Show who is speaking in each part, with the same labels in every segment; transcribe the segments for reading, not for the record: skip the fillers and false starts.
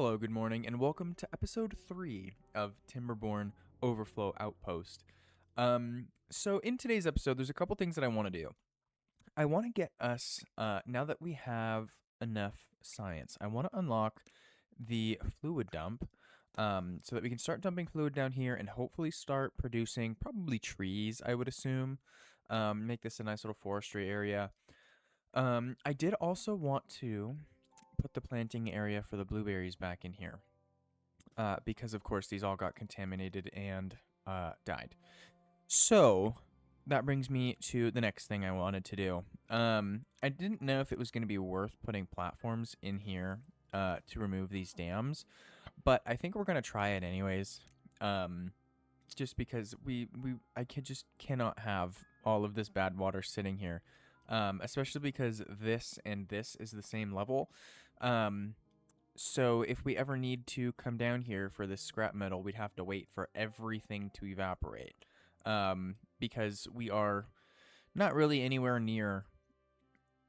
Speaker 1: Hello, good morning, and welcome to episode 3 of Timberborn Overflow Outpost. So in today's episode, there's a couple things that I want to do. I want to get us, now that we have enough science, I want to unlock the fluid dump, so that we can start dumping fluid down here and hopefully start producing probably trees, I would assume. Make this a nice little forestry area. I did also want to put the planting area for the blueberries back in here. Because of course these all got contaminated and died. So that brings me to the next thing I wanted to do. I didn't know if it was going to be worth putting platforms in here to remove these dams, but I think we're going to try it anyways. Just because just cannot have all of this bad water sitting here. Especially because this and this is the same level. So if we ever need to come down here for this scrap metal, we'd have to wait for everything to evaporate. Because we are not really anywhere near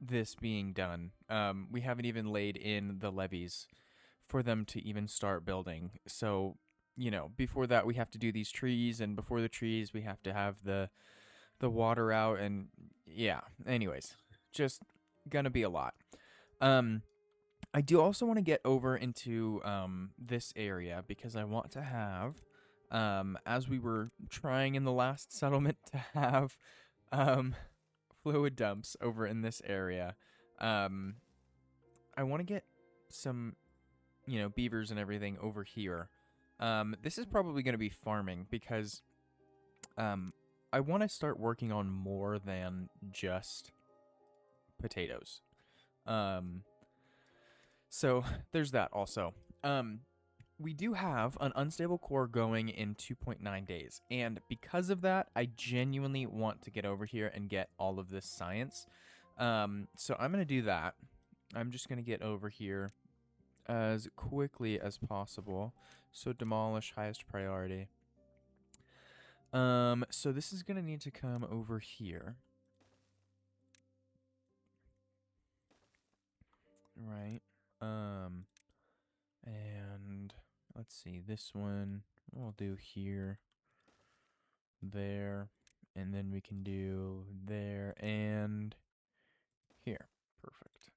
Speaker 1: this being done. We haven't even laid in the levees for them to even start building. So, before that we have to do these trees, and before the trees we have to have the water out, and yeah, anyways, just gonna be a lot. I do also want to get over into this area because I want to have, as we were trying in the last settlement, to have fluid dumps over in this area. I want to get some, beavers and everything over here. This is probably going to be farming because I want to start working on more than just potatoes. So there's that also. We do have an unstable core going in 2.9 days. And because of that, I genuinely want to get over here and get all of this science. So I'm going to do that. I'm just going to get over here as quickly as possible. So demolish, highest priority. So this is going to need to come over here. Right. And let's see, this one we'll do here, there, and then we can do there and here. Perfect.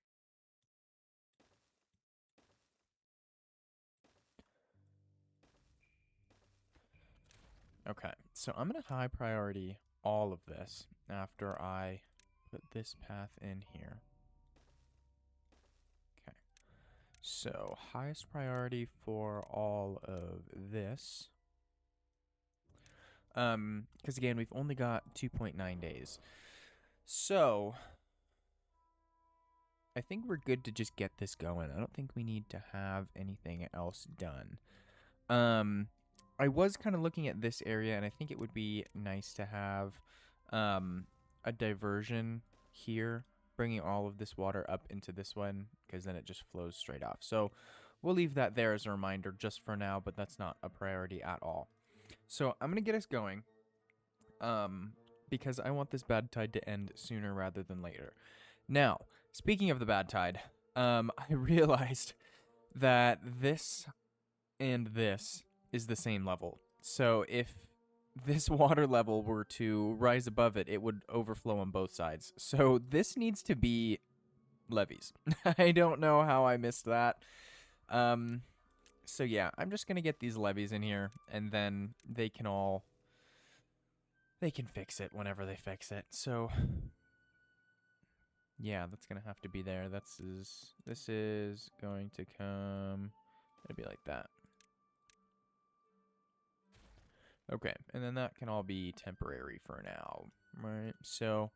Speaker 1: Okay, so I'm going to high priority all of this after I put this path in here. Okay, so highest priority for all of this. Because again, we've only got 2.9 days. So I think we're good to just get this going. I don't think we need to have anything else done. I was kind of looking at this area, and I think it would be nice to have a diversion here, bringing all of this water up into this one, because then it just flows straight off. So we'll leave that there as a reminder just for now, but that's not a priority at all. So I'm going to get us going, because I want this bad tide to end sooner rather than later. Now, speaking of the bad tide, I realized that this and this is the same level. So if this water level were to rise above it, it would overflow on both sides. So this needs to be levees. I don't know how I missed that. So yeah, I'm just going to get these levees in here, and then they can fix it whenever they fix it. So yeah, that's going to have to be there. This is going to come, it'll be like that. Okay, and then that can all be temporary for now, right? So,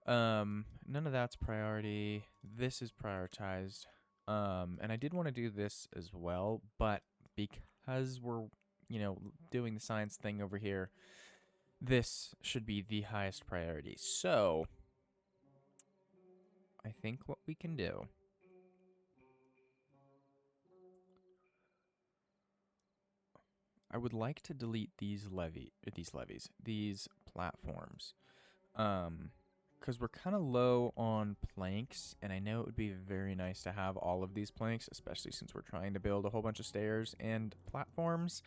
Speaker 1: none of that's priority. This is prioritized. And I did want to do this as well, but because we're, doing the science thing over here, this should be the highest priority. So, I think what we can do, I would like to delete these platforms. because we're kind of low on planks, and I know it would be very nice to have all of these planks, especially since we're trying to build a whole bunch of stairs and platforms.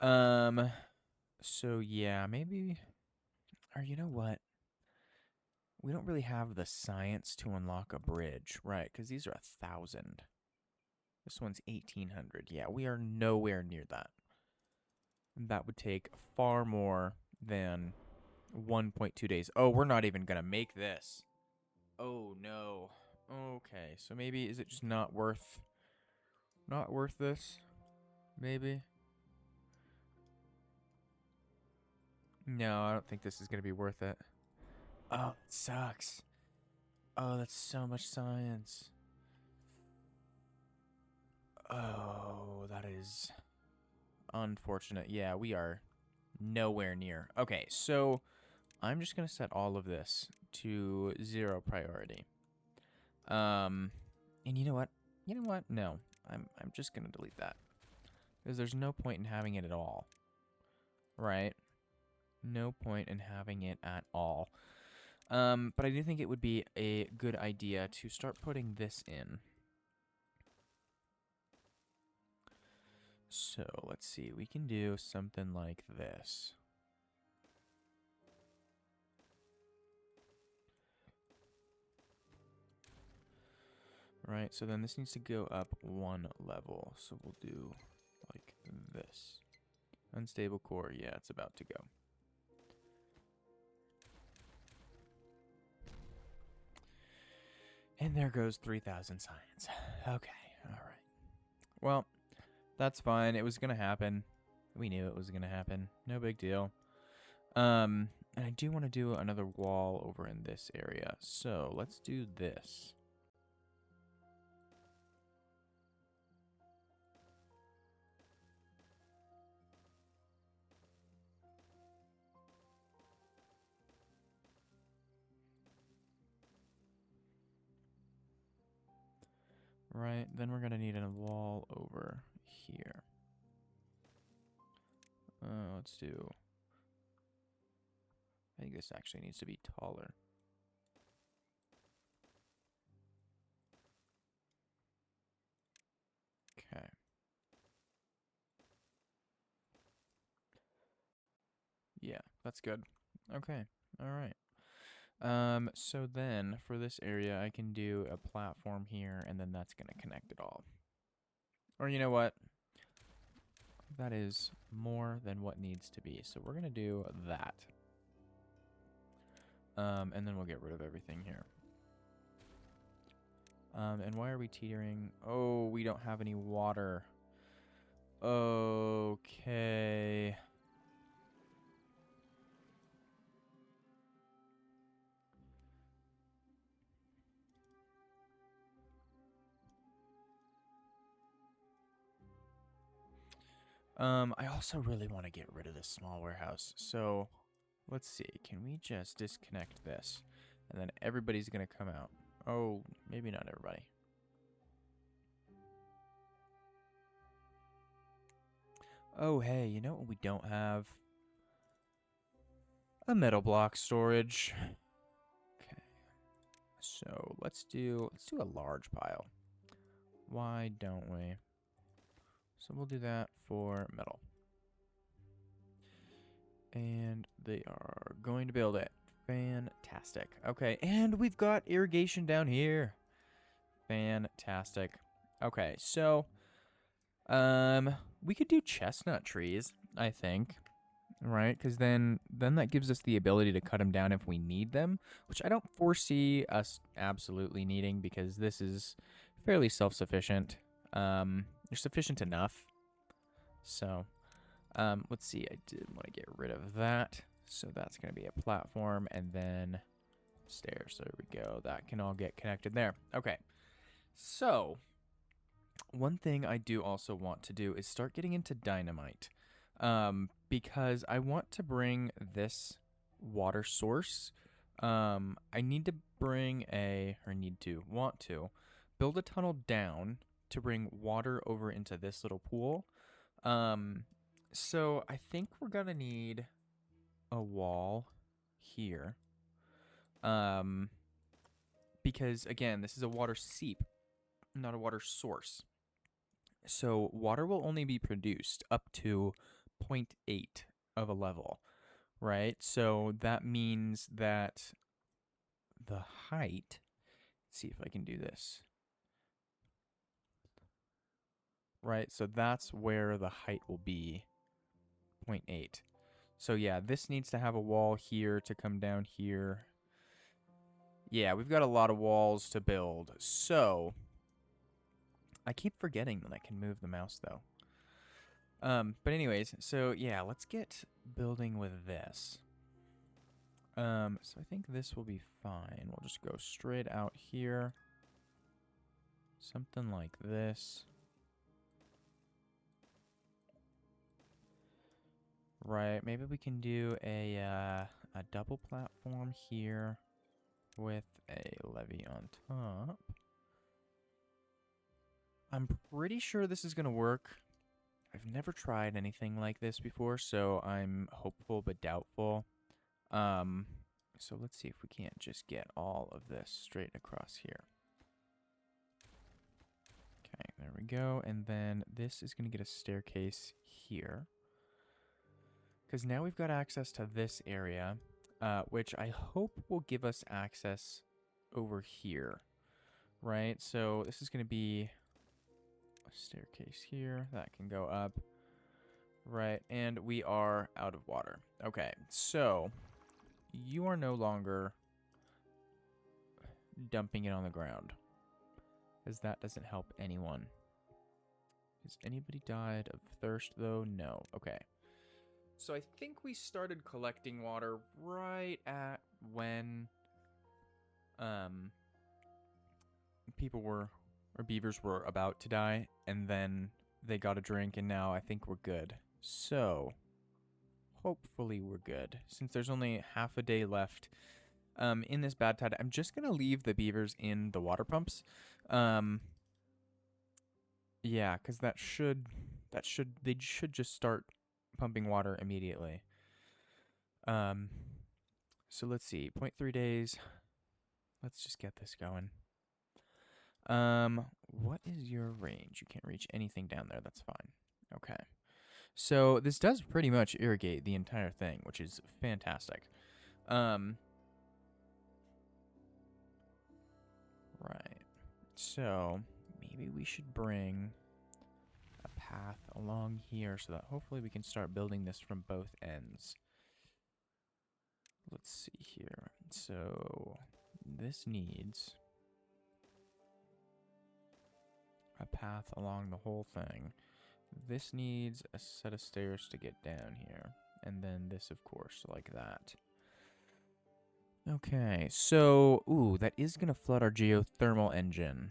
Speaker 1: So yeah, maybe, or you know what? We don't really have the science to unlock a bridge, right? Because these are 1,000. This one's 1,800. Yeah, we are nowhere near that. That would take far more than 1.2 days. Oh, we're not even gonna make this. Oh no. Okay, so maybe is it just not worth this? Maybe. No, I don't think this is gonna be worth it. Oh, it sucks. Oh, that's so much science. Oh, that is unfortunate. Yeah, we are nowhere near. Okay, so I'm just gonna set all of this to 0 priority. And you know what? You know what? No, I'm just gonna delete that because there's no point in having it at all, right? No point in having it at all. But I do think it would be a good idea to start putting this in. So let's see, we can do something like this. Right, so then this needs to go up 1 level. So we'll do like this. Unstable core, yeah, it's about to go. And there goes 3,000 science. Okay, alright. Well, that's fine. It was going to happen. We knew it was going to happen. No big deal. And I do want to do another wall over in this area. So let's do this. Right, then we're going to need a wall over here. Let's do... I think this actually needs to be taller. Okay. Yeah, that's good. Okay, alright. So then for this area, I can do a platform here, and then that's going to connect it all. Or you know what? That is more than what needs to be. So we're going to do that. And then we'll get rid of everything here. And why are we teetering? Oh, we don't have any water. Okay. I also really want to get rid of this small warehouse. So let's see. Can we just disconnect this? And then everybody's going to come out. Oh, maybe not everybody. Oh, hey, you know what we don't have? A metal block storage. Okay. So let's do a large pile. Why don't we? So we'll do that for metal. And they are going to build it. Fantastic. Okay, and we've got irrigation down here. Fantastic. Okay, so we could do chestnut trees, I think. Right? Because then that gives us the ability to cut them down if we need them, which I don't foresee us absolutely needing because this is fairly self-sufficient. You're sufficient enough. So, let's see. I did want to get rid of that. So that's going to be a platform and then stairs. There we go. That can all get connected there. Okay. So, one thing I do also want to do is start getting into dynamite. Because I want to bring this water source. I need to want to build a tunnel down to bring water over into this little pool. So I think we're gonna need a wall here. Um, because, again, this is a water seep, not a water source. So water will only be produced up to zero 0.8 of a level, right? So that means that the height, let's see if I can do this, right? So that's where the height will be, 0.8. So yeah, this needs to have a wall here to come down here. Yeah, we've got a lot of walls to build. So I keep forgetting that I can move the mouse though. But anyways, so yeah, let's get building with this. So I think this will be fine. We'll just go straight out here. Something like this. Right, maybe we can do a double platform here with a levee on top. I'm pretty sure this is going to work. I've never tried anything like this before, so I'm hopeful but doubtful. So let's see if we can't just get all of this straight across here. Okay, there we go. And then this is going to get a staircase here. Because now we've got access to this area, which I hope will give us access over here. Right? So this is going to be a staircase here that can go up. Right, and we are out of water. Okay, so you are no longer dumping it on the ground, as that doesn't help anyone. Has anybody died of thirst, though? No. Okay. So I think we started collecting water right at when people were, or beavers were about to die, and then they got a drink, and now I think we're good. So hopefully we're good, since there's only half a day left in this bad tide. I'm just gonna leave the beavers in the water pumps. Yeah, because they should just start pumping water immediately. So let's see, 0.3 days. Let's just get this going. What is your range? You can't reach anything down there. That's fine. Okay. So this does pretty much irrigate the entire thing, which is fantastic. Right. So maybe we should bring a path along here so that hopefully we can start building this from both ends. Let's see here. So this needs a path along the whole thing. This needs a set of stairs to get down here. And then this, of course, like that. Okay, so, ooh, that is going to flood our geothermal engine.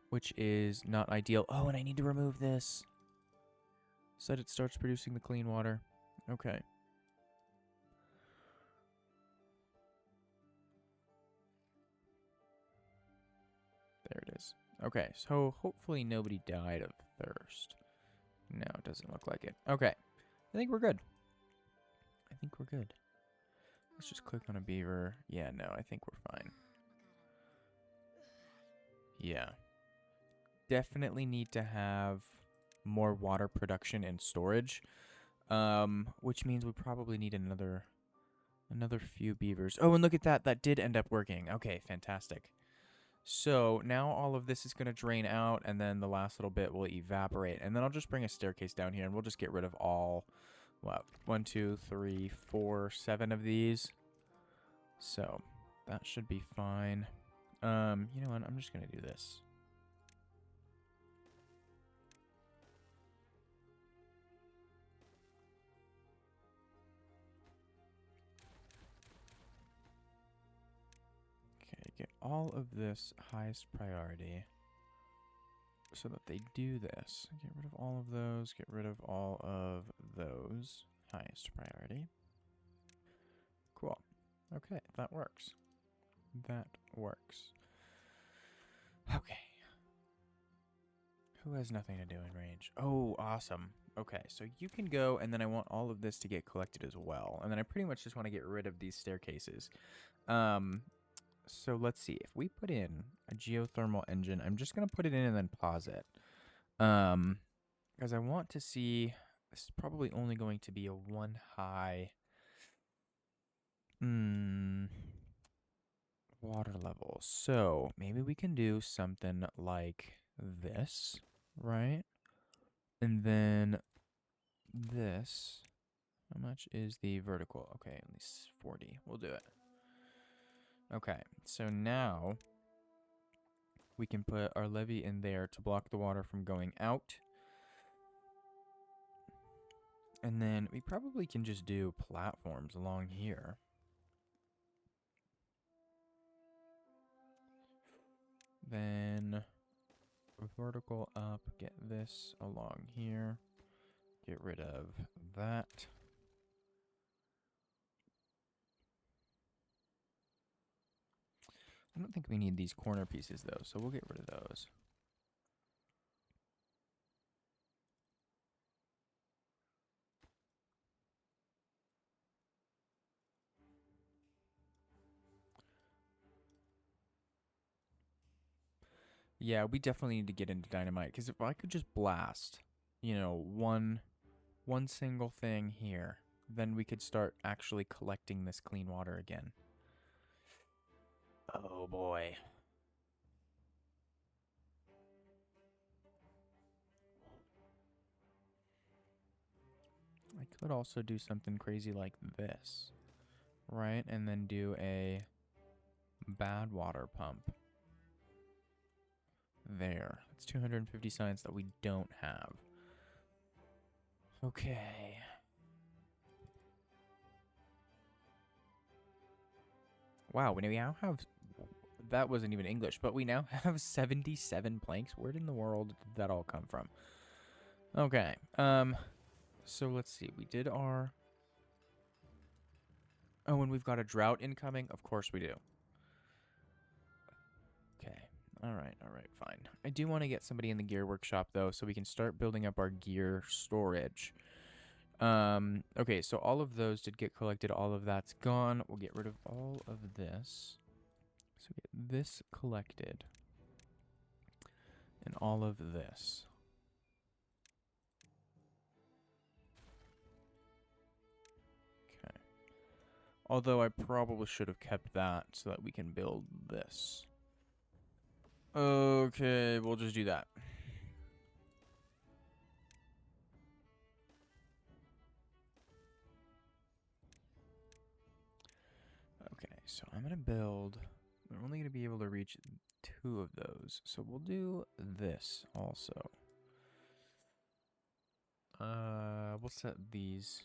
Speaker 1: Which is not ideal. Oh, and I need to remove this so that it starts producing the clean water. Okay. There it is. Okay, so hopefully nobody died of thirst. No, it doesn't look like it. Okay, I think we're good. I think we're good. Let's just click on a beaver. Yeah, no, I think we're fine. Yeah. Definitely need to have more water production and storage. Which means we probably need another few beavers. Oh, and look at that. That did end up working. Okay, fantastic. So now all of this is going to drain out, and then the last little bit will evaporate. And then I'll just bring a staircase down here, and we'll just get rid of all, what, 1, 2, 3, 4, 7 of these. So that should be fine. You know what? I'm just going to do this. Okay, get all of this highest priority so that they do this. Get rid of all of those. Get rid of all of those. Highest priority. Cool. Okay, that works. That works. Okay. Who has nothing to do in range? Oh, awesome. Okay, so you can go, and then I want all of this to get collected as well. And then I pretty much just want to get rid of these staircases. So let's see. If we put in a geothermal engine, I'm just gonna put it in and then pause it. Because I want to see. This is probably only going to be a one high. Water level. So maybe we can do something like this, right? And then this. How much is the vertical? Okay, at least 40. We'll do it. Okay, so now we can put our levee in there to block the water from going out. And then we probably can just do platforms along here. Then vertical up, get this along here. Get rid of that. I don't think we need these corner pieces though, so we'll get rid of those. Yeah, we definitely need to get into dynamite, because if I could just blast, you know, one single thing here, then we could start actually collecting this clean water again. Oh boy. I could also do something crazy like this, right? And then do a bad water pump. There. That's 250 science that we don't have. Okay. Wow, we now have... That wasn't even English, but we now have 77 planks. Where in the world did that all come from? Okay. So let's see. We did our... Oh, and we've got a drought incoming? Of course we do. Okay. All right, fine. I do want to get somebody in the gear workshop, though, so we can start building up our gear storage. Okay, so all of those did get collected. All of that's gone. We'll get rid of all of this. So get this collected. And all of this. Okay. Although I probably should have kept that so that we can build this. Okay, we'll just do that. Okay, so I'm going to build... We're only going to be able to reach 2 of those. So we'll do this also. We'll set these...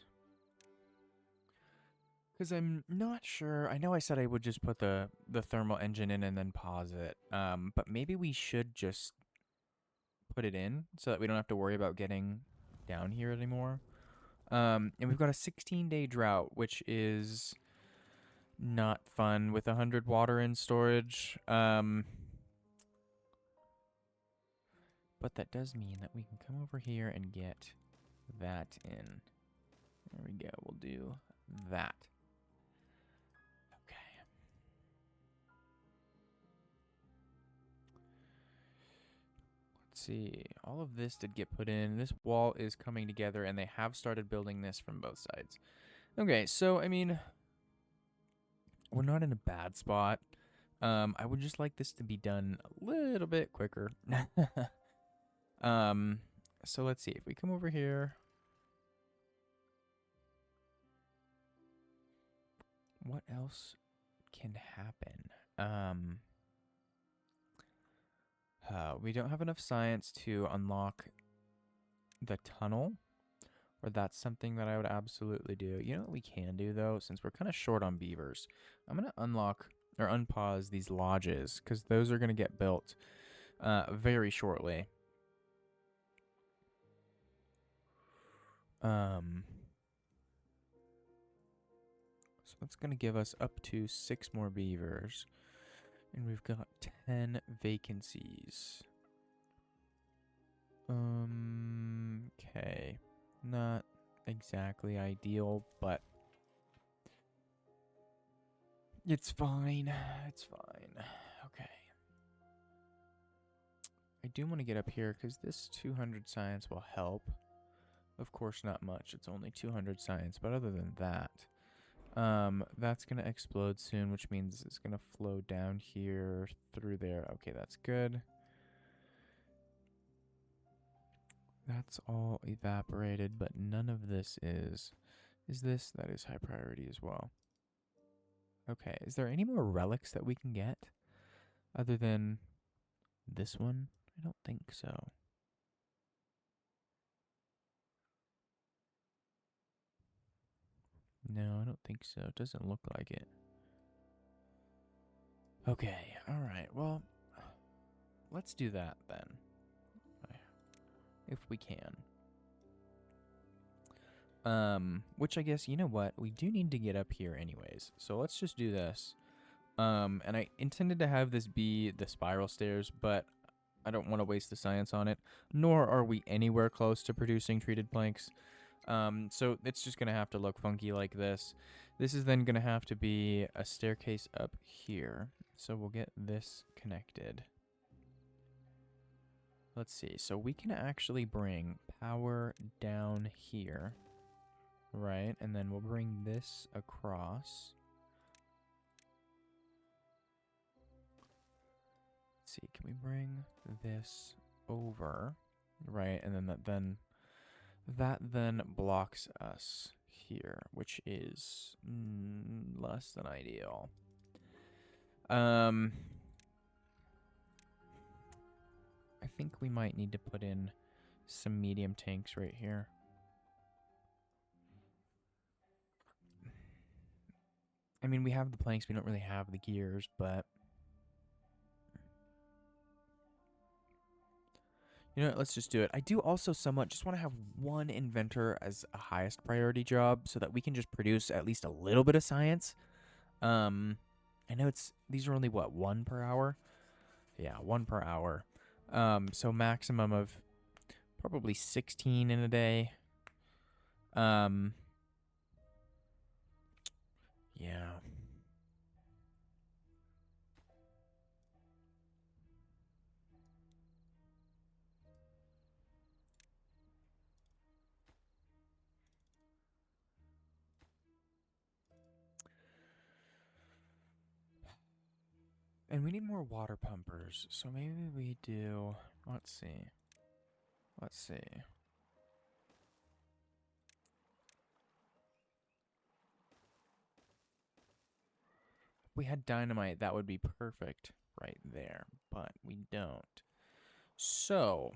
Speaker 1: Because I'm not sure. I know I said I would just put the thermal engine in and then pause it. But maybe we should just put it in so that we don't have to worry about getting down here anymore. And we've got a 16-day drought, which is not fun with 100 water in storage. But that does mean that we can come over here and get that in. There we go. We'll do that. See, all of this did get put in. This wall is coming together, and they have started building this from both sides. Okay, so, I mean, we're not in a bad spot. I would just like this to be done a little bit quicker. So let's see. If we come over here, what else can happen? We don't have enough science to unlock the tunnel, or that's something that I would absolutely do. You know what we can do, though, since we're kind of short on beavers? I'm going to unlock or unpause these lodges, because those are going to get built very shortly. So that's going to give us up to 6 more beavers. And we've got 10 vacancies. Okay. Not exactly ideal, but It's fine. It's fine. Okay. I do want to get up here because this 200 science will help. Of course, not much. It's only 200 science, but other than that, that's gonna explode soon, which means it's gonna flow down here through there. Okay, that's good. That's all evaporated, but none of this is. Is this? That is high priority as well. Okay, is there any more relics that we can get other than this one? I don't think so. No, I don't think so. It doesn't look like it. Okay, alright, well, let's do that then. If we can. Which I guess, you know what? We do need to get up here anyways. So let's just do this. And I intended to have this be the spiral stairs, but I don't want to waste the science on it. Nor are we anywhere close to producing treated planks. So it's just going to have to look funky like this. This is then going to have to be a staircase up here. So we'll get this connected. Let's see. So we can actually bring power down here. Right, and then we'll bring this across. Let's see, can we bring this over? Right, and then that then blocks us here, which is less than ideal. I think we might need to put in some medium tanks right here. I mean, we have the planks, we don't really have the gears, but... You know what, let's just do it. I do also somewhat just want to have one inventor as a highest priority job so that we can just produce at least a little bit of science. I know these are only, what, 1 per hour? Yeah, 1 per hour. So maximum of probably 16 in a day. Yeah. And we need more water pumpers. So maybe we do, let's see. Let's see. If we had dynamite, that would be perfect right there, but we don't. So,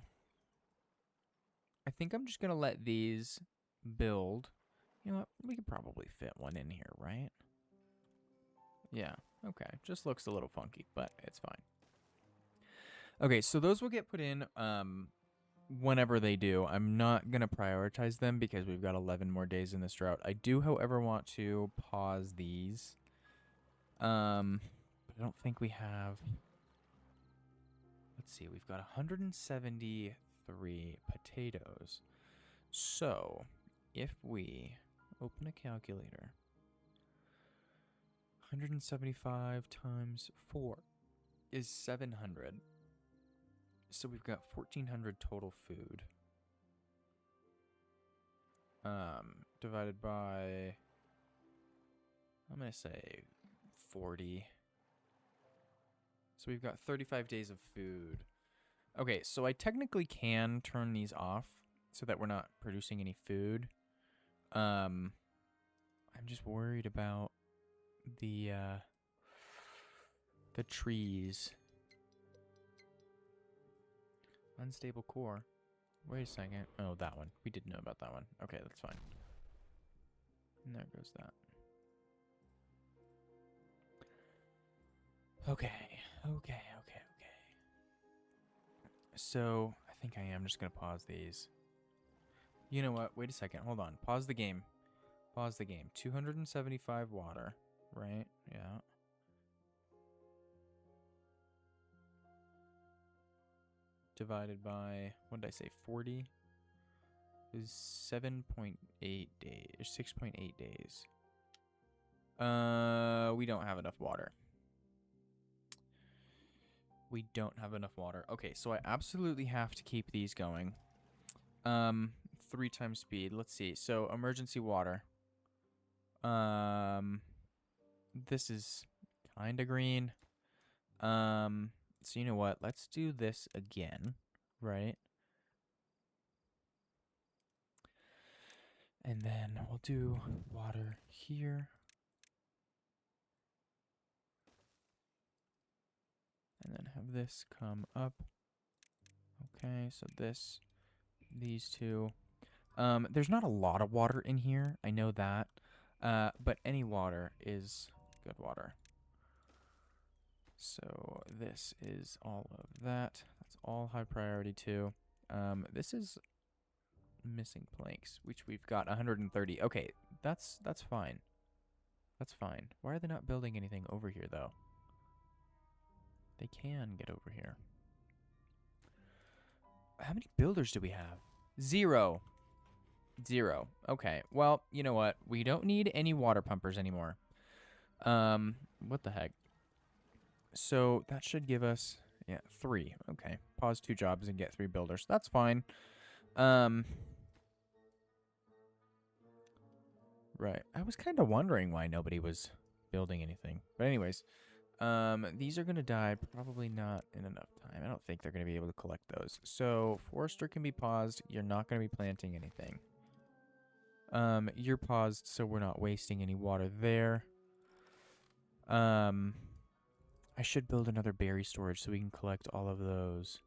Speaker 1: I think I'm just going to let these build. You know what? We could probably fit one in here, right? Yeah, okay. Just looks a little funky, but it's fine. Okay, so those will get put in whenever they do. I'm not going to prioritize them because we've got 11 more days in this drought. I do, however, want to pause these. But I don't think we have... Let's see, we've got 173 potatoes. So, if we open a calculator, 175 times 4 is 700. So we've got 1,400 total food. Divided by, I'm going to say 40. So we've got 35 days of food. Okay, so I technically can turn these off so that we're not producing any food. I'm just worried about the trees. Unstable core. Wait a second. Oh, that one. We did know about that one. Okay, that's fine. And there goes that. Okay. So, I think I am just going to pause these. You know what? Wait a second. Hold on. Pause the game. 275 water, right? Yeah. Divided by, what did I say, 40? Is 7.8 days, or 6.8 days. We don't have enough water. We don't have enough water. Okay, so I absolutely have to keep these going. 3 times speed. Let's see. So emergency water. This is kind of green. So you know what? Let's do this again, right? And then we'll do water here. And then have this come up. Okay, so these two. There's not a lot of water in here. I know that. But any water is good water. So this is all of that. That's all high priority too. This is missing planks, which we've got 130. Okay, that's fine. That's fine. Why are they not building anything over here though? They can get over here. How many builders do we have? 0. 0. Okay. Well, you know what? We don't need any water pumpers anymore. What the heck? So that should give us, yeah, 3. Okay. Pause 2 jobs and get 3 builders. That's fine. Right. I was kind of wondering why nobody was building anything. But anyways, these are going to die probably not in enough time. I don't think they're going to be able to collect those. So forester can be paused. You're not going to be planting anything. You're paused, so we're not wasting any water there. I should build another berry storage so we can collect all of those.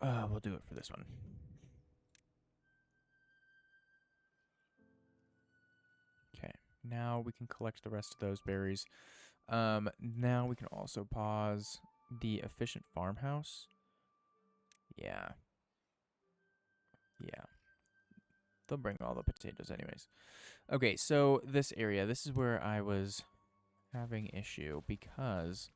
Speaker 1: We'll do it for this one. Okay, now we can collect the rest of those berries. Now we can also pause the efficient farmhouse. Yeah. Yeah. They'll bring all the potatoes anyways. Okay, so this area, this is where I was having issue because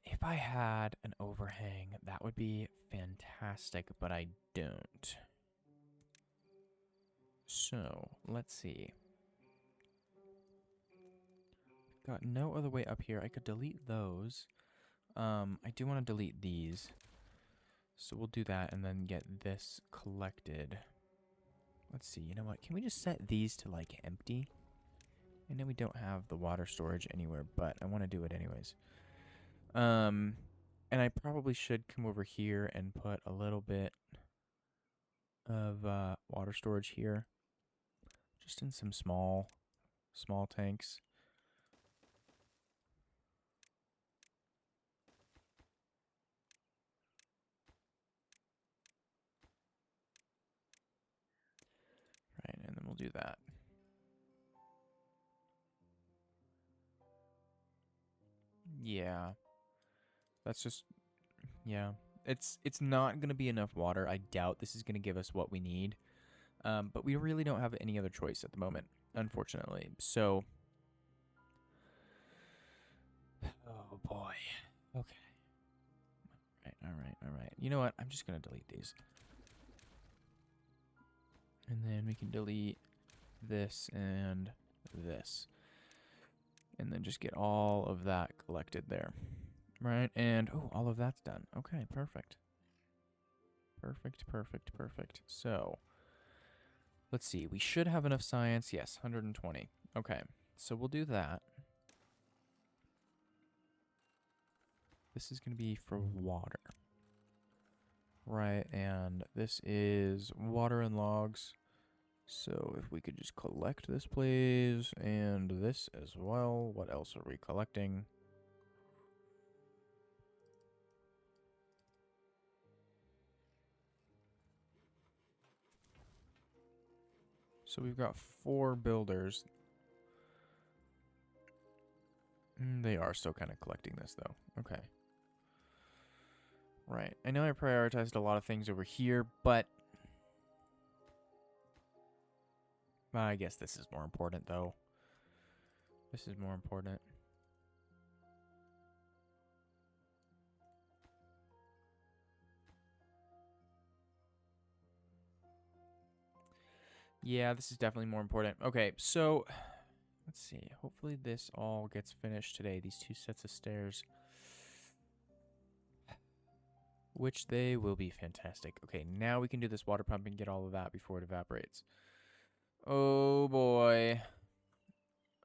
Speaker 1: if I had an overhang, that would be fantastic, but I don't. So, let's see. Got no other way up here. I could delete those. I do want to delete these. So we'll do that and then get this collected. Let's see, you know what? Can we just set these to, like, empty? I know we don't have the water storage anywhere, but I want to do it anyways. And I probably should come over here and put a little bit of water storage here. Just in some small tanks. Right, and then we'll do that. Yeah. That's just, yeah. It's not going to be enough water. I doubt this is going to give us what we need. But we really don't have any other choice at the moment, unfortunately. So, oh boy. Okay. All right. You know what? I'm just going to delete these. And then we can delete this and this. And then just get all of that collected there. Right? And, oh, all of that's done. Okay, perfect. Perfect. So, let's see. We should have enough science. Yes, 120. Okay, so we'll do that. This is going to be for water. Right, and this is water and logs. So if we could just collect this, please, and this as well. What else are we collecting? So we've got 4 builders. They are still kind of collecting this, though. Okay. Right. I know I prioritized a lot of things over here, but I guess this is more important, though. This is more important. Yeah, this is definitely more important. Okay, so let's see. Hopefully this all gets finished today. These 2 sets of stairs. Which they will be fantastic. Okay, now we can do this water pump and get all of that before it evaporates. Oh boy.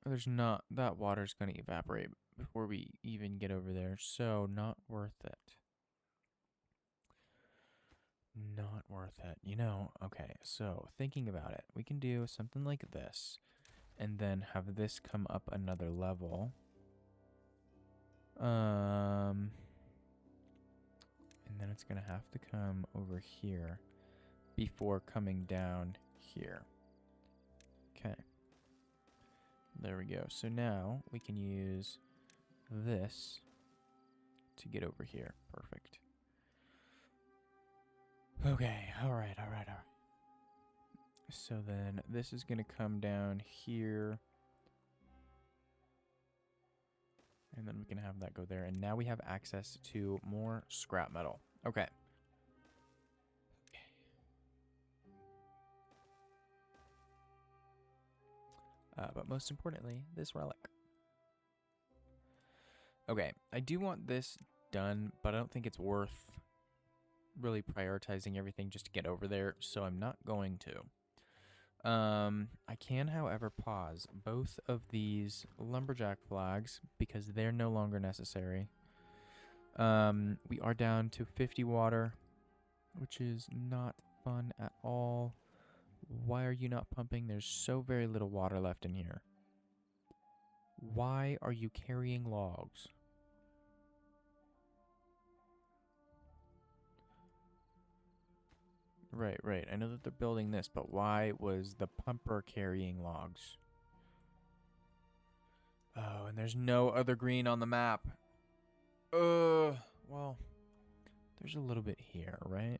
Speaker 1: There's not, that water's gonna evaporate before we even get over there, so not worth it. Not worth it. You know, okay, so thinking about it, we can do something like this and then have this come up another level. And then it's gonna have to come over here before coming down here. Okay. There we go. So now we can use this to get over here. Perfect. Okay, alright. So then this is going to come down here. And then we can have that go there. And now we have access to more scrap metal. Okay. But most importantly, this relic. Okay, I do want this done, but I don't think it's worth really prioritizing everything just to get over there, so I'm not going to. I can, however, pause both of these lumberjack flags because they're no longer necessary. We are down to 50 water, which is not fun at all. Why are you not pumping? There's so very little water left in here. Why are you carrying logs? Right. I know that they're building this, but why was the pumper carrying logs? Oh, and there's no other green on the map. Well, there's a little bit here, right?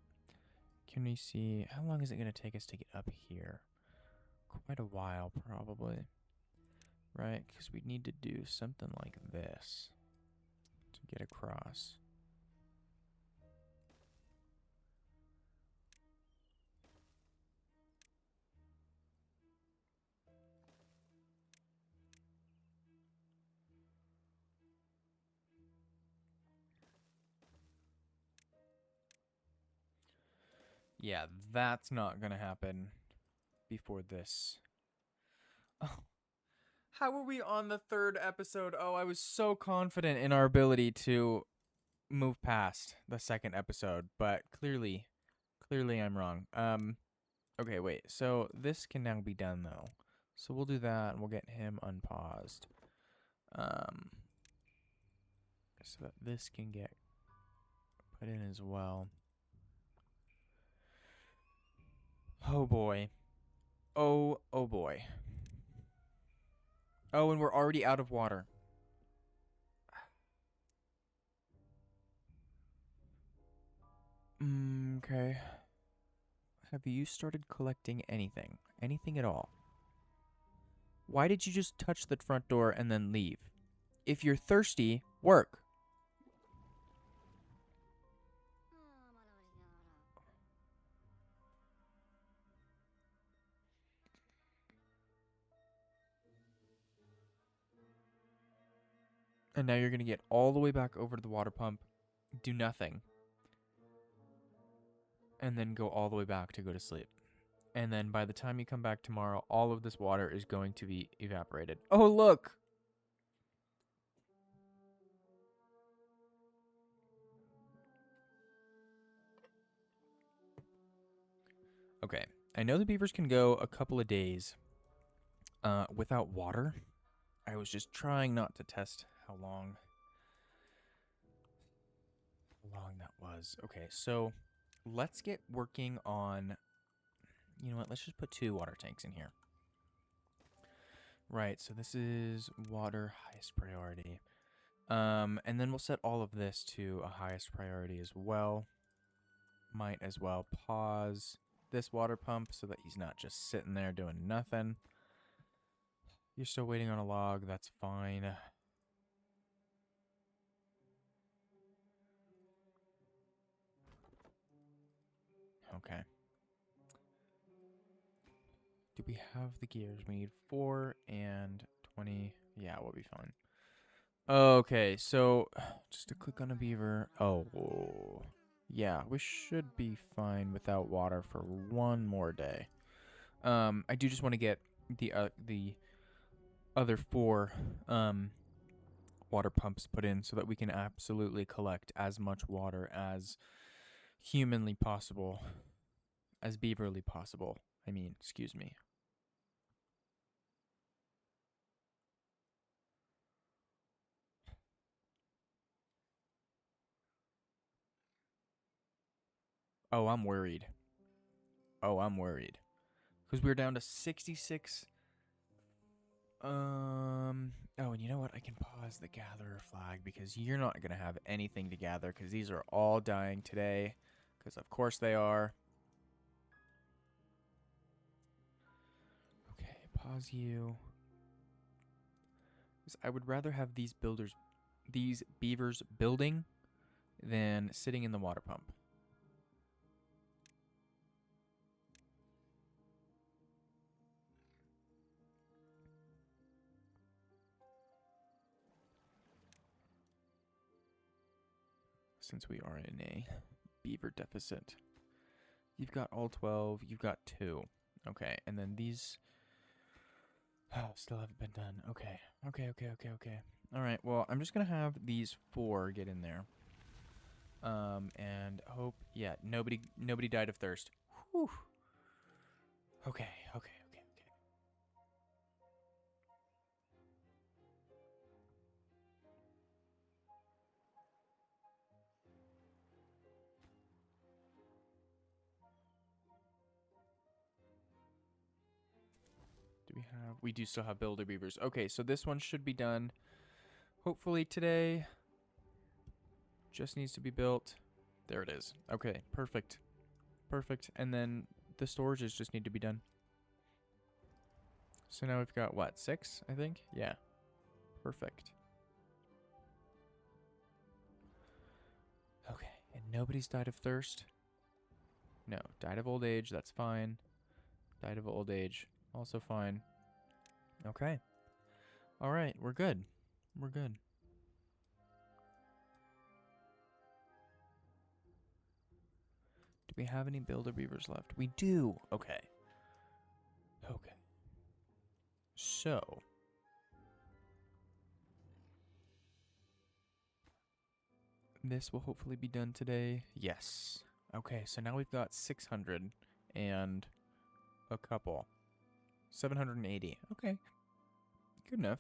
Speaker 1: Can we see, how long is it going to take us to get up here? Quite a while, probably. Right, because we need to do something like this to get across. Yeah, that's not going to happen before this. Oh, how were we on the 3rd episode? Oh, I was so confident in our ability to move past the 2nd episode, but clearly I'm wrong. Okay, wait. So this can now be done though. So we'll do that and we'll get him unpaused. So that this can get put in as well. Oh boy. Oh boy. Oh, and we're already out of water. Okay. Have you started collecting anything? Anything at all? Why did you just touch the front door and then leave? If you're thirsty, work. And now you're going to get all the way back over to the water pump, do nothing, and then go all the way back to go to sleep. And then by the time you come back tomorrow, all of this water is going to be evaporated. Oh, look! Okay, I know the beavers can go a couple of days without water. I was just trying not to test how long that was. Okay, so let's get working on, you know what, let's just put 2 water tanks in here. Right, so this is water highest priority. And then we'll set all of this to a highest priority as well. Might as well pause this water pump so that he's not just sitting there doing nothing. You're still waiting on a log, that's fine. Okay. we have the gears. We need 4 and 20. Yeah, we'll be fine. Okay, so just to click on a beaver. Oh, yeah, we should be fine without water for one more day. I do just want to get the other 4 water pumps put in so that we can absolutely collect as much water as humanly possible, as beaverly possible. I mean, excuse me. Oh, I'm worried. Oh, I'm worried. Because we're down to 66. Oh, and you know what? I can pause the gatherer flag because you're not going to have anything to gather because these are all dying today. Because of course they are. Okay, pause you. Because I would rather have these beavers building than sitting in the water pump. Since we are in a beaver deficit. You've got all 12. You've got 2. Okay, and then these still haven't been done. Okay. All right, well, I'm just going to have these 4 get in there. And hope, yeah, nobody died of thirst. Whew. Okay. We do still have builder beavers. Okay, so this one should be done hopefully today. Just needs to be built. There it is. Okay, perfect. And then the storages just need to be done. So now we've got what, 6, I think? Yeah. Perfect. Okay, and nobody's died of thirst? No, died of old age, that's fine. Died of old age, also fine. Okay. All right, we're good. Do we have any builder beavers left? We do. Okay. So, this will hopefully be done today. Yes. Okay, so now we've got 600 and a couple. 780. Okay. Good enough.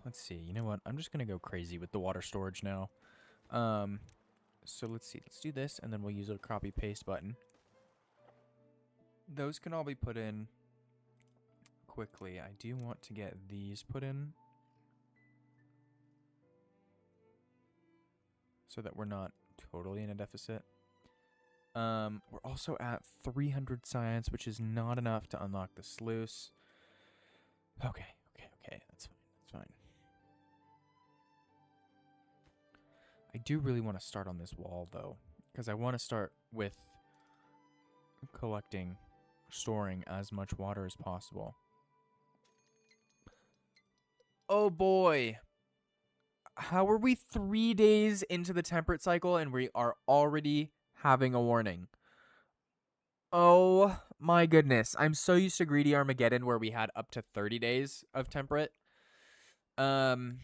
Speaker 1: Let's see. You know what? I'm just going to go crazy with the water storage now. So let's see. Let's do this, and then we'll use a copy paste button. Those can all be put in quickly. I do want to get these put in so that we're not totally in a deficit. We're also at 300 science, which is not enough to unlock the sluice. Okay. That's fine. I do really want to start on this wall, though, because I want to start with storing as much water as possible. Oh boy. How are we 3 days into the temperate cycle and we are already having a warning? Oh my goodness. I'm so used to Greedy Armageddon where we had up to 30 days of temperate. Okay,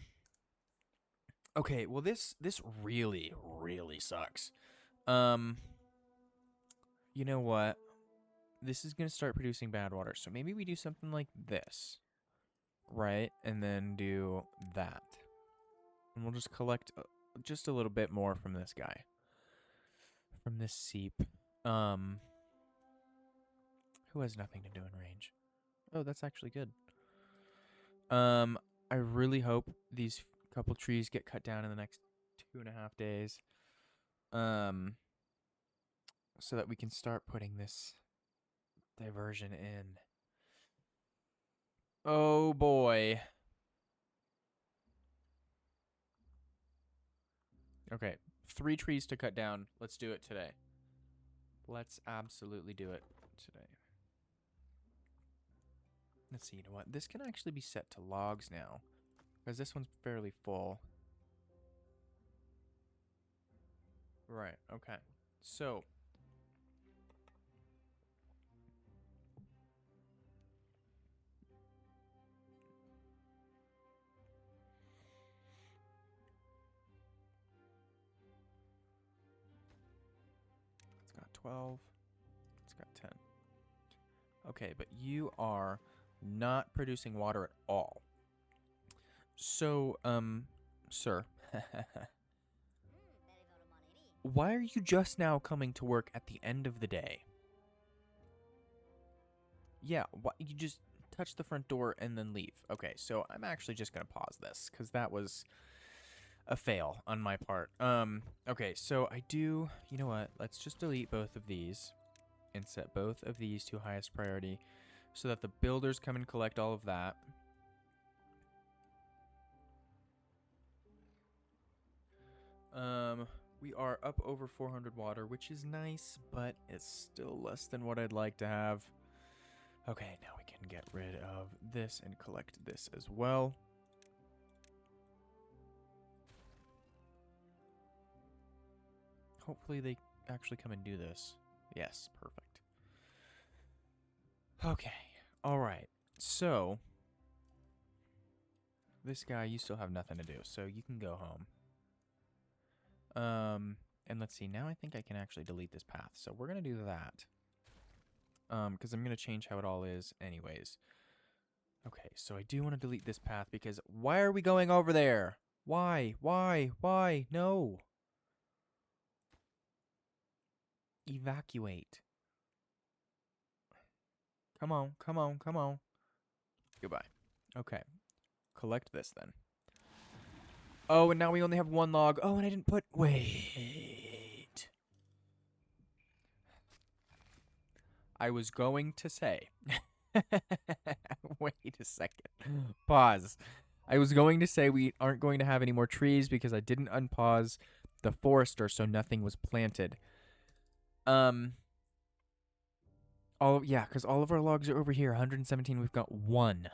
Speaker 1: well this really sucks. You know what? This is going to start producing bad water. So maybe we do something like this. Right? And then do that. And we'll just collect just a little bit more from this guy. From this seep. Who has nothing to do in range? Oh, that's actually good. I really hope these couple trees get cut down in the next 2.5 days. So that we can start putting this diversion in. Oh boy. Okay, 3 trees to cut down. Let's do it today. Let's absolutely do it today. Let's see, you know what? This can actually be set to logs now, because this one's fairly full. Right, okay. So, it's got 12. It's got 10. Okay, but you are not producing water at all. So, sir, why are you just now coming to work at the end of the day? Yeah, you just touch the front door and then leave. Okay, so I'm actually just going to pause this because that was a fail on my part. Okay, so I do, you know what? Let's just delete both of these and set both of these to highest priority so that the builders come and collect all of that. We are up over 400 water, which is nice, but it's still less than what I'd like to have. Okay, now we can get rid of this and collect this as well. Hopefully they actually come and do this. Yes, perfect. Okay, all right. So, this guy, you still have nothing to do, so you can go home. And let's see, now I think I can actually delete this path. So we're going to do that. Because I'm going to change how it all is anyways. Okay, so I do want to delete this path because why are we going over there? Why? Why? No. Evacuate. Come on. Goodbye. Okay. Collect this then. Oh, and now we only have one log. Oh, and I didn't put... Wait. I was going to say... Wait a second. Pause. I was going to say we aren't going to have any more trees because I didn't unpause the forester, so nothing was planted. Because all of our logs are over here. 117, we've got one.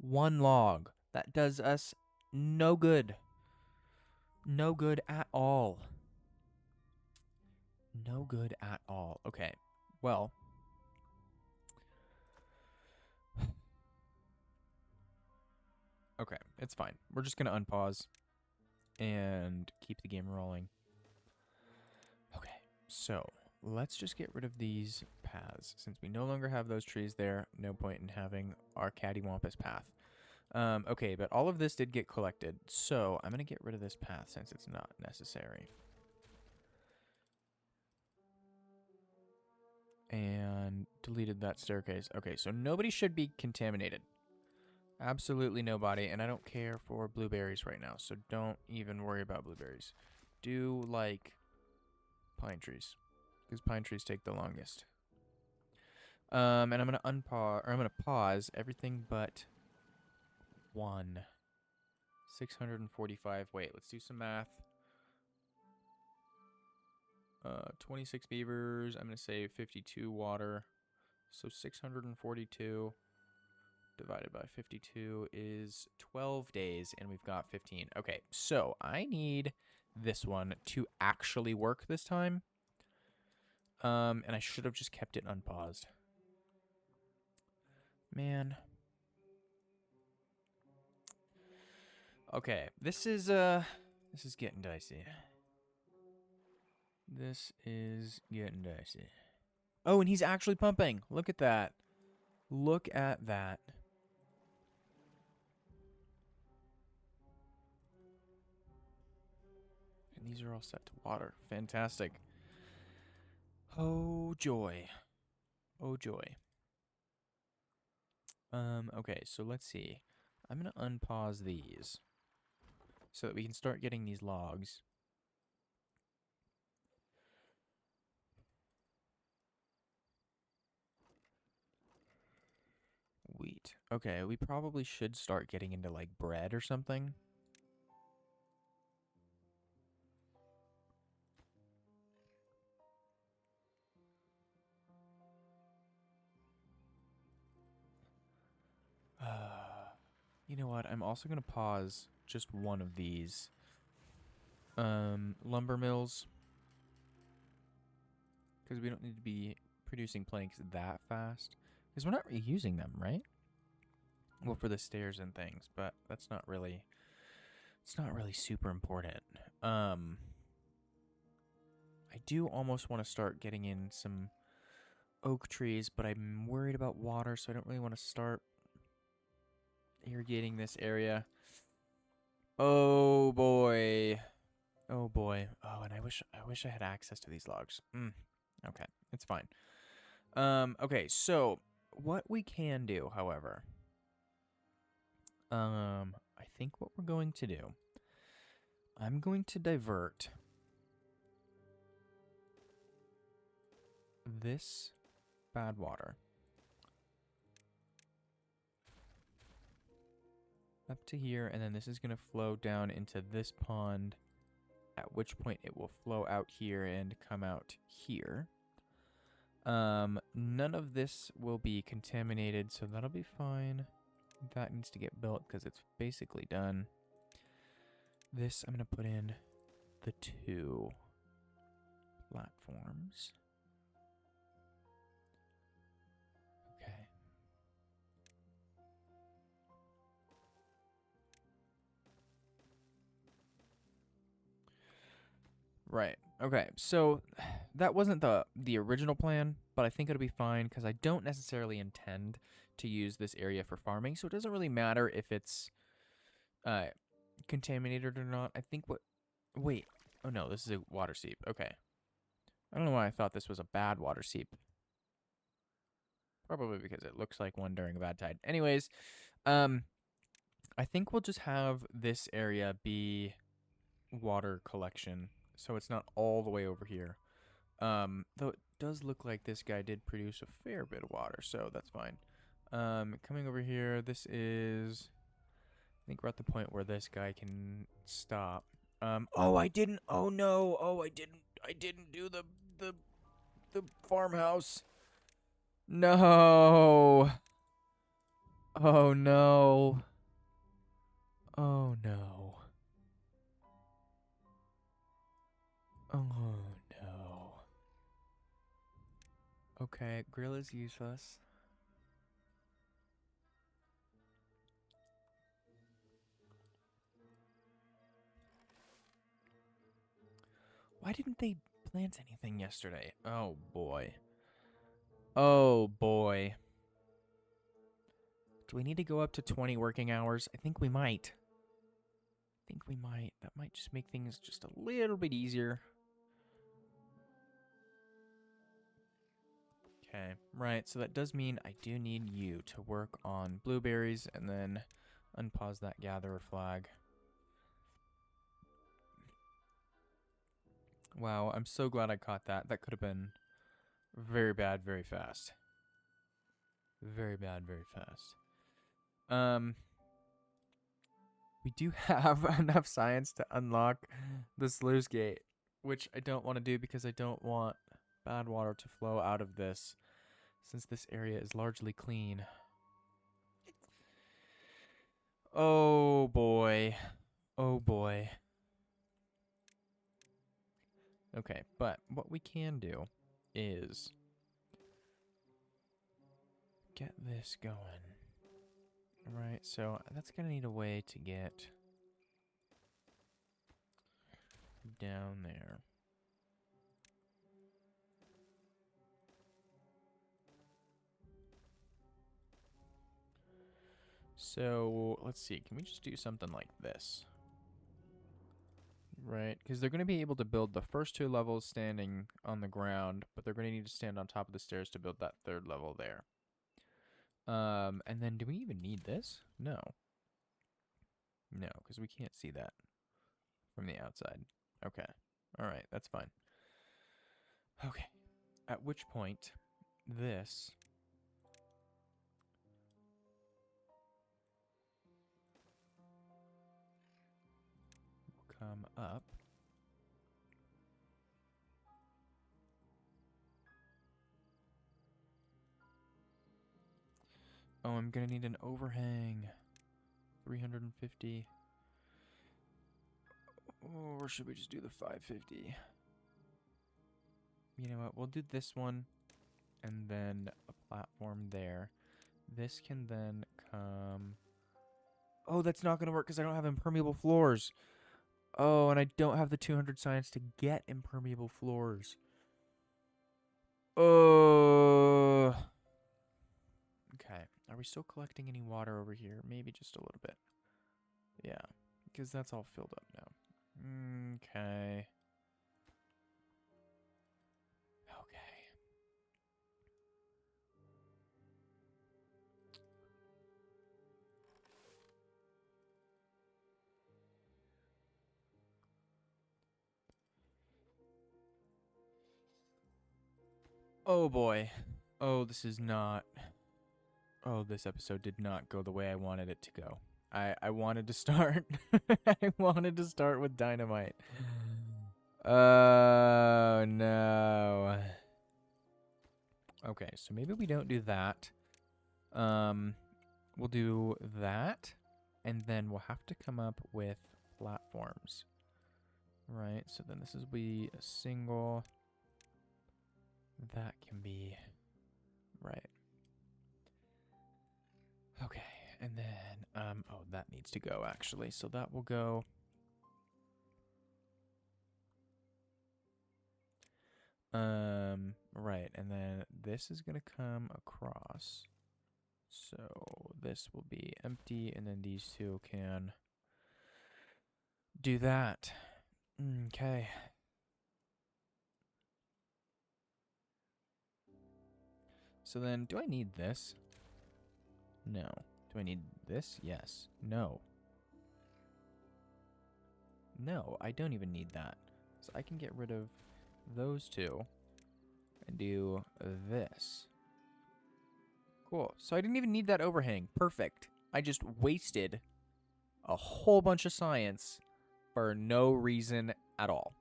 Speaker 1: One log. That does us no good. No good at all. No good at all. Okay. Well. Okay, it's fine. We're just going to unpause and keep the game rolling. Okay, so let's just get rid of these paths. Since we no longer have those trees there, no point in having our cattywampus path. Okay, but all of this did get collected, so I'm going to get rid of this path since it's not necessary. And deleted that staircase. Okay, so nobody should be contaminated. Absolutely nobody, and I don't care for blueberries right now, so don't even worry about blueberries. Do like pine trees, because pine trees take the longest. And I'm gonna pause everything but one. 645. Wait, let's do some math. 26 beavers. I'm gonna say 52 water. So 642 divided by 52 is 12 days, and we've got 15. Okay, so I need this one to actually work this time. And I should have just kept it unpaused. Man. Okay, this is getting dicey. This is getting dicey. Oh, and he's actually pumping. Look at that. Look at that. And these are all set to water. Fantastic. Oh, joy. Oh, joy. Okay, so let's see. I'm going to unpause these so that we can start getting these logs. Wheat. Okay, we probably should start getting into, like, bread or something. You know what? I'm also going to pause just one of these lumber mills because we don't need to be producing planks that fast because we're not really using them, right? Well, for the stairs and things, but that's not really, it's not really super important. I do almost want to start getting in some oak trees, but I'm worried about water, so I don't really want to start irrigating this area. Oh boy. Oh boy. Oh, and I wish I had access to these logs. Okay, it's fine. Okay, so what we can do, however, I think what we're going to do, I'm going to divert this bad water up to here, and then this is going to flow down into this pond, at which point it will flow out here and come out here. None of this will be contaminated, so that'll be fine. That needs to get built because it's basically done. This, I'm going to put in the 2 platforms. Okay. Right. Okay. So that wasn't the original plan, but I think it'll be fine because I don't necessarily intend to use this area for farming, so it doesn't really matter if it's contaminated or not. I think what... Wait. Oh, no. This is a water seep. Okay. I don't know why I thought this was a bad water seep. Probably because it looks like one during a bad tide. Anyways, I think we'll just have this area be water collection, so it's not all the way over here. Though it does look like this guy did produce a fair bit of water, so that's fine. Coming over here, this is... I think we're at the point where this guy can stop. Oh, I didn't... Oh, no. Oh, I didn't do the farmhouse. No. Oh, no. Oh, no. Oh, no. Okay, grill is useless. Why didn't they plant anything yesterday? Oh, boy. Oh, boy. Do we need to go up to 20 working hours? I think we might. That might just make things just a little bit easier. Okay, right. So that does mean I do need you to work on blueberries and then unpause that gatherer flag. Wow, I'm so glad I caught that. That could have been very bad, very fast. Very bad, very fast. We do have enough science to unlock the sluice gate, which I don't want to do because I don't want bad water to flow out of this, since this area is largely clean. Oh boy. Oh boy. Okay, but what we can do is get this going. Right, so that's gonna need a way to get down there. So let's see, can we just do something like this? Right, because they're going to be able to build the first 2 levels standing on the ground, but they're going to need to stand on top of the stairs to build that 3rd level there. And then do we even need this? No. No, because we can't see that from the outside. Okay. All right, that's fine. Okay. At which point, this will come up. Oh, I'm going to need an overhang 350. Or should we just do the 550? You know what? We'll do this one and then a platform there. This can then come... Oh, that's not going to work because I don't have impermeable floors. Oh, and I don't have the 200 science to get impermeable floors. Oh. Okay. Are we still collecting any water over here? Maybe just a little bit. Yeah, because that's all filled up now. Okay. Okay. Oh boy. Oh, this is not... Oh, this episode did not go the way I wanted it to go. I wanted to start... I wanted to start with dynamite. Oh, no. Okay, so maybe we don't do that. We'll do that. And then we'll have to come up with platforms. Right, so then this is be a single... That can be right. Okay, and then oh, that needs to go actually. So that will go right, and then this is going to come across. So this will be empty and then these two can do that. Okay. So then, do I need this? No. Do I need this? Yes. No. No, I don't even need that. So I can get rid of those two and do this. Cool. So I didn't even need that overhang. Perfect. I just wasted a whole bunch of science for no reason at all.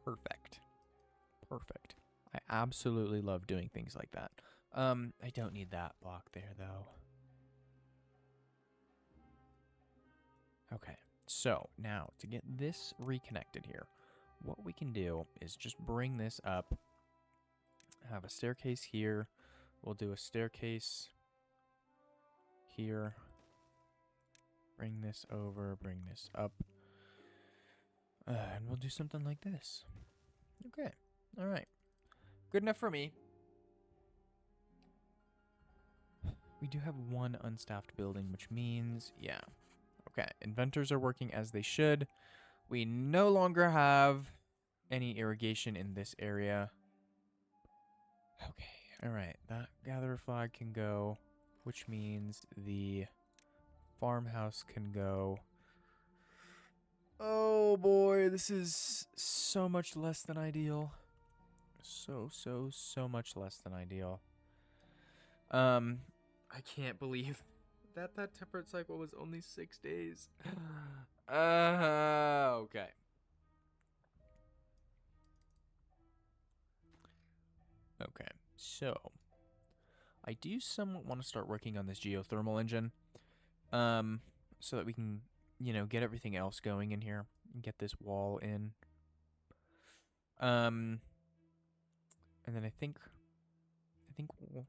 Speaker 1: Perfect. Perfect. I absolutely love doing things like that. I don't need that block there, though. Okay, so now to get this reconnected here, what we can do is just bring this up, have a staircase here. We'll do a staircase here. Bring this over, bring this up. And we'll do something like this. Okay, all right. Good enough for me. We do have one unstaffed building, which means, yeah. Okay, inventors are working as they should. We no longer have any irrigation in this area. Okay, all right. That gatherer flag can go, which means the farmhouse can go. Oh boy, this is so much less than ideal. So much less than ideal. I can't believe that temperate cycle was only 6 days. Okay. Okay, so I do somewhat want to start working on this geothermal engine, so that we can, you know, get everything else going in here and get this wall in. And then I think we'll...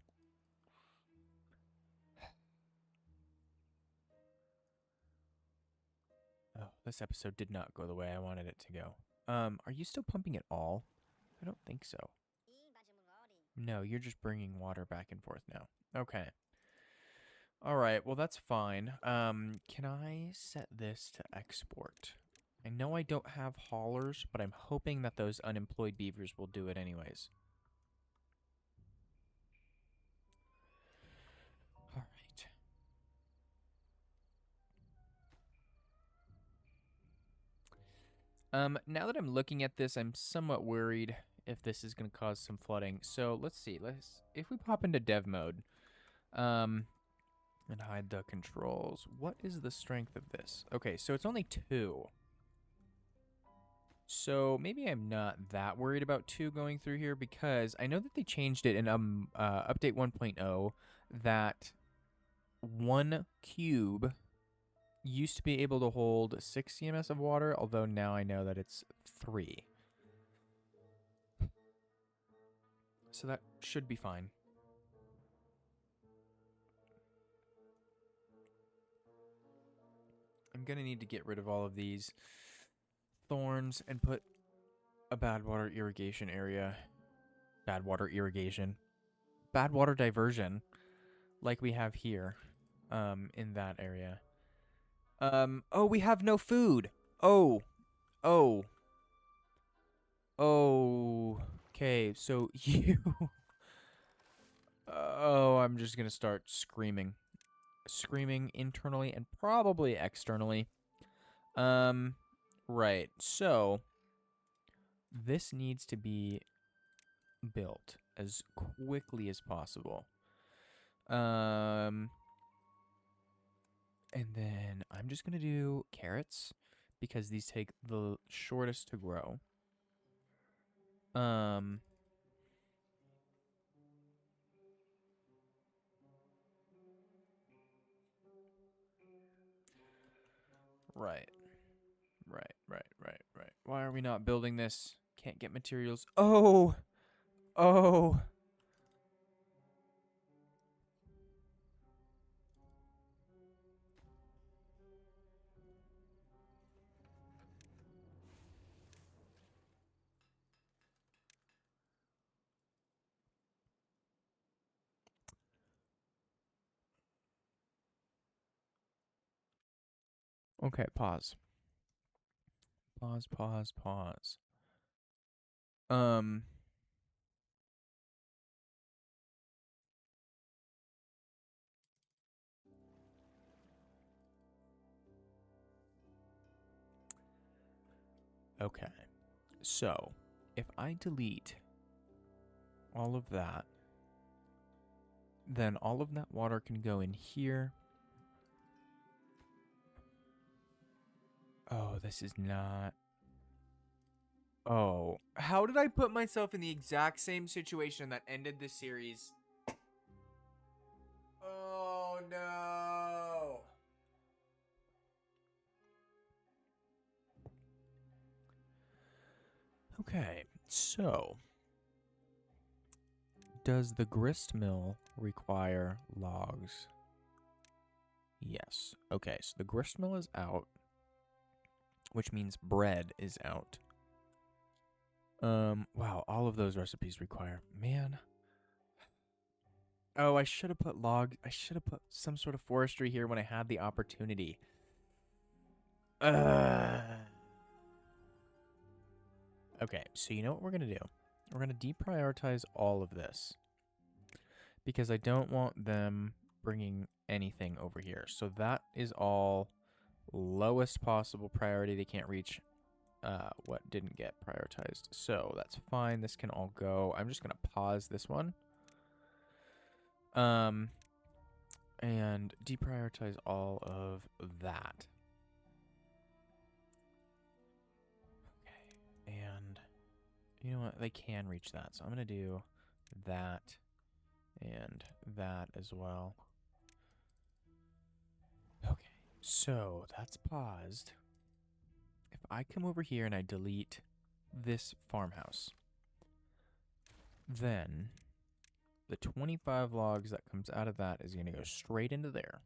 Speaker 1: Oh, this episode did not go the way I wanted it to go. Are you still pumping at all? I don't think so. No, you're just bringing water back and forth now. Okay. All right, well, that's fine. Can I set this to export? I know I don't have haulers, but I'm hoping that those unemployed beavers will do it anyways. All right. Now that I'm looking at this, I'm somewhat worried if this is going to cause some flooding. So let's see. If we pop into dev mode, and hide the controls. What is the strength of this? Okay, so it's only 2. So maybe I'm not that worried about 2 going through here because I know that they changed it in update 1.0 that 1 cube used to be able to hold 6 CMS of water, although now I know that it's 3. So that should be fine. I'm going to need to get rid of all of these thorns and put a bad water irrigation area. Bad water irrigation. Bad water diversion, like we have here, in that area. Oh, we have no food. Oh. Okay, so you... Oh, I'm just going to start screaming. Screaming internally and probably externally. Right. So, this needs to be built as quickly as possible. And then I'm just going to do carrots because these take the shortest to grow. Right. Why are we not building this? Can't get materials. Oh. Okay, pause. Pause. Okay. So, if I delete all of that, then all of that water can go in here. Oh, this is not... Oh. How did I put myself in the exact same situation that ended the series? Oh, no. Okay, so... Does the grist mill require logs? Yes. Okay, so the grist mill is out, which means bread is out. Wow, all of those recipes require... Man. Oh, I should have put I should have put some sort of forestry here when I had the opportunity. Okay, so you know what we're going to do? We're going to deprioritize all of this. Because I don't want them bringing anything over here. So that is all lowest possible priority. They can't reach what didn't get prioritized. So that's fine. This can all go. I'm just going to pause this one. And deprioritize all of that. Okay. And you know what? They can reach that. So I'm going to do that and that as well. Okay. So that's paused. If I come over here and I delete this farmhouse, then the 25 logs that comes out of that is going to go straight into there.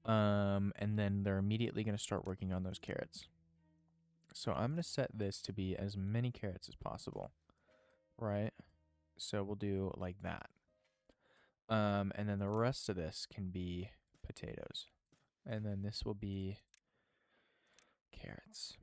Speaker 1: And then they're immediately going to start working on those carrots. So I'm going to set this to be as many carrots as possible, right? So we'll do like that. And then the rest of this can be potatoes. And then this will be carrots.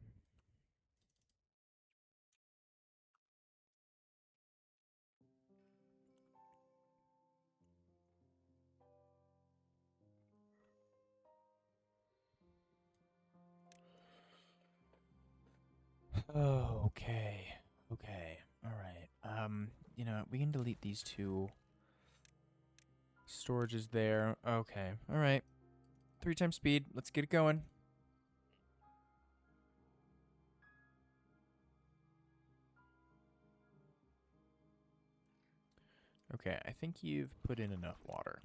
Speaker 1: Oh, okay. All right. You know, we can delete these two. Storage is there. Okay. All right. 3 times speed. Let's get it going. Okay, I think you've put in enough water.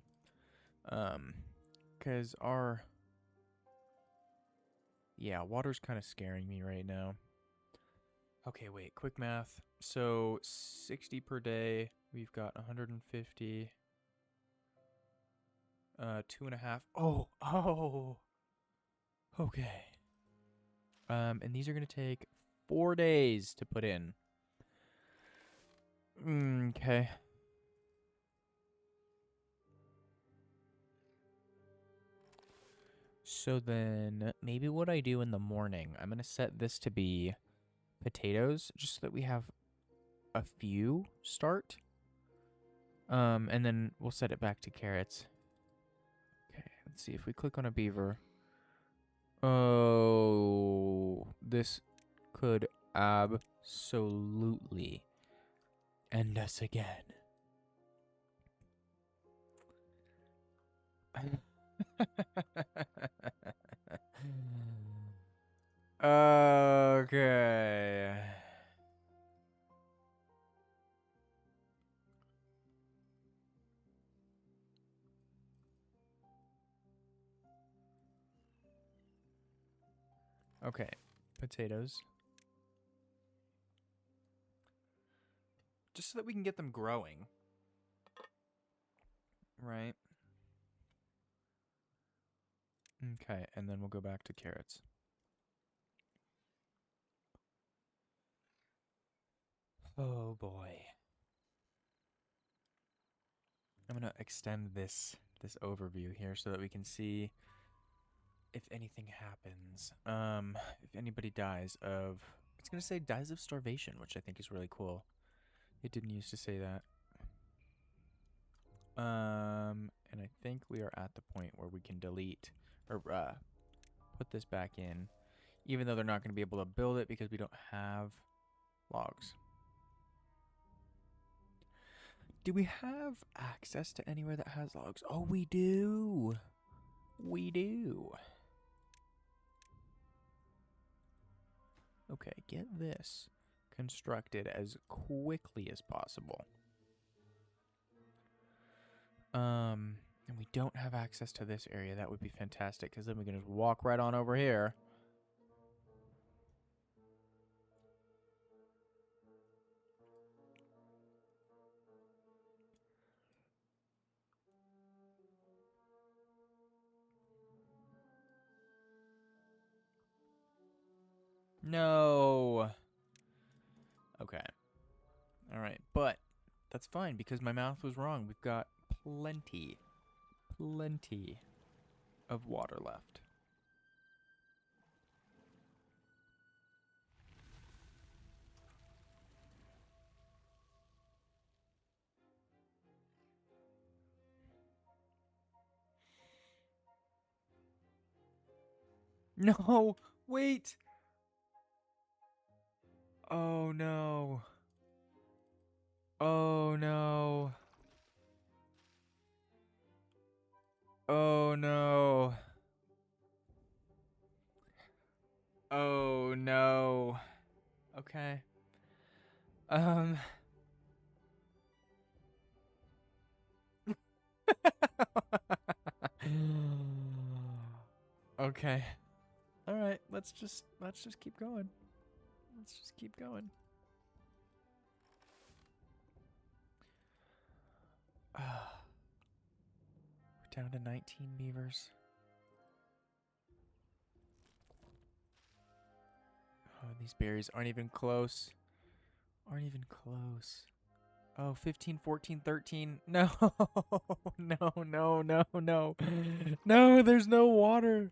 Speaker 1: Because water's kind of scaring me right now. Okay, wait, quick math. So 60 per day. We've got 150. 2.5. Oh. Okay. And these are gonna take 4 days to put in. Okay. So then maybe what I do in the morning, I'm gonna set this to be potatoes, just so that we have a few start. And then we'll set it back to carrots. Okay, let's see if we click on a beaver. Oh, this could absolutely end us again. Okay. Okay. Potatoes. Just so that we can get them growing. Right? Okay, and then we'll go back to carrots. Oh boy. I'm gonna extend this overview here so that we can see if anything happens. If anybody dies of, it's gonna say dies of starvation, which I think is really cool. It didn't used to say that. And I think we are at the point where we can delete or put this back in, even though they're not gonna be able to build it because we don't have logs. Do we have access to anywhere that has logs? Oh, we do. We do. Okay, get this constructed as quickly as possible. And we don't have access to this area. That would be fantastic, because then we can just walk right on over here. No. Okay. All right, but that's fine because my math was wrong. We've got plenty of water left. No, wait. Oh no. Oh no. Oh no. Oh no. Okay. Um. Okay. All right. Let's just keep going. Let's just keep going. We're down to 19 beavers. Oh, these berries aren't even close. Aren't even close. Oh, 15, 14, 13. No. No, no, no, no. No, there's no water.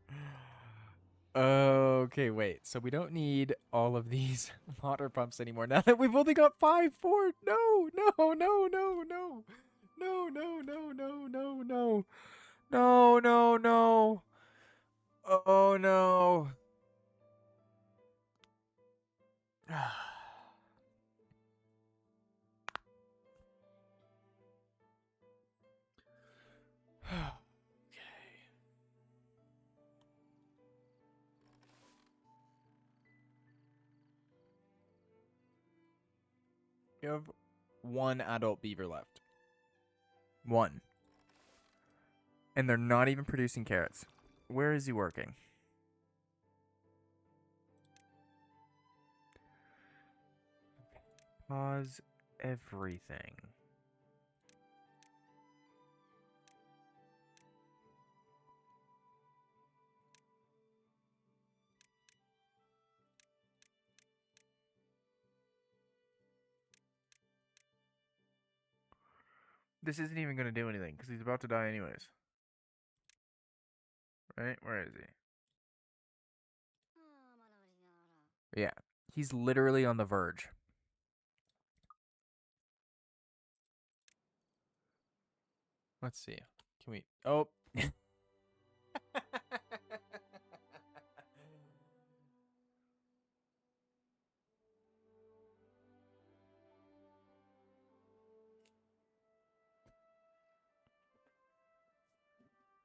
Speaker 1: Okay, wait. So we don't need all of these water pumps anymore. Now that we've only got 5, 4. No, no, no, no, no. No, no, no, no, no, no. No, no, no. Oh, no. You have one adult beaver left. One. And they're not even producing carrots. Where is he working? Pause everything. This isn't even going to do anything because he's about to die anyways. Right? Where is he? Yeah. He's literally on the verge. Let's see. Can we... Oh.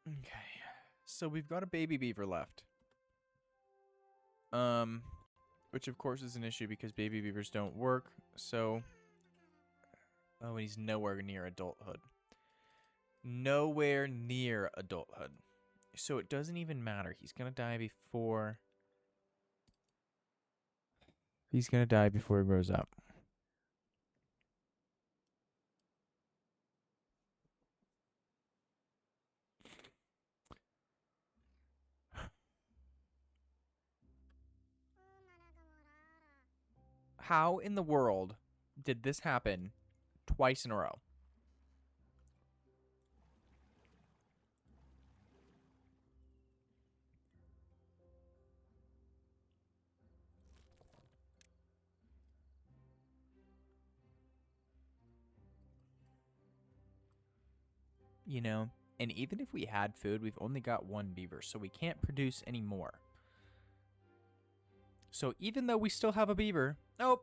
Speaker 1: Okay. So we've got a baby beaver left. Which of course is an issue because baby beavers don't work. So... Oh, and he's nowhere near adulthood. Nowhere near adulthood. So it doesn't even matter. He's going to die before... He's going to die before he grows up. How in the world did this happen twice in a row? You know, and even if we had food, we've only got one beaver, so we can't produce any more. So even though we still have a beaver... Oh!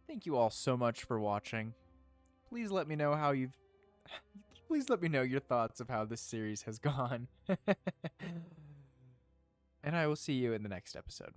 Speaker 1: Thank you all so much for watching. Please let me know how you've... Please let me know your thoughts of how this series has gone. And I will see you in the next episode.